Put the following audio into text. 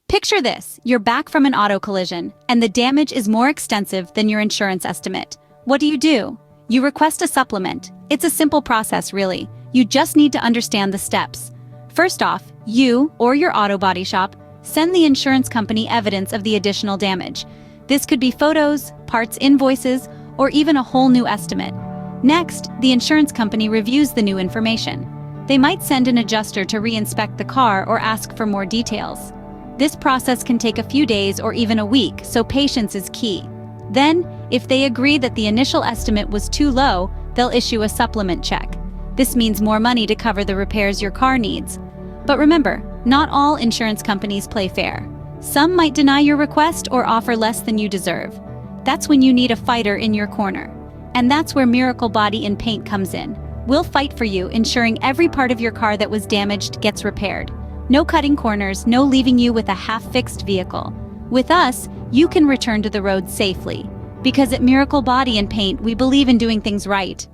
Picture this, you're back from an auto collision, and the damage is more extensive than your insurance estimate. What do? You request a supplement. It's a simple process, really. You just need to understand the steps. First off, you, or your auto body shop, send the insurance company evidence of the additional damage. This could be photos, parts invoices, or even a whole new estimate. Next, the insurance company reviews the new information. They might send an adjuster to re-inspect the car or ask for more details. This process can take a few days or even a week, so patience is key. Then, if they agree that the initial estimate was too low, they'll issue a supplement check. This means more money to cover the repairs your car needs. But remember, not all insurance companies play fair. Some might deny your request or offer less than you deserve. That's when you need a fighter in your corner. And that's where Miracle Body and Paint comes in. We'll fight for you, ensuring every part of your car that was damaged gets repaired. No cutting corners, no leaving you with a half-fixed vehicle. With us, you can return to the road safely. Because at Miracle Body and Paint, we believe in doing things right.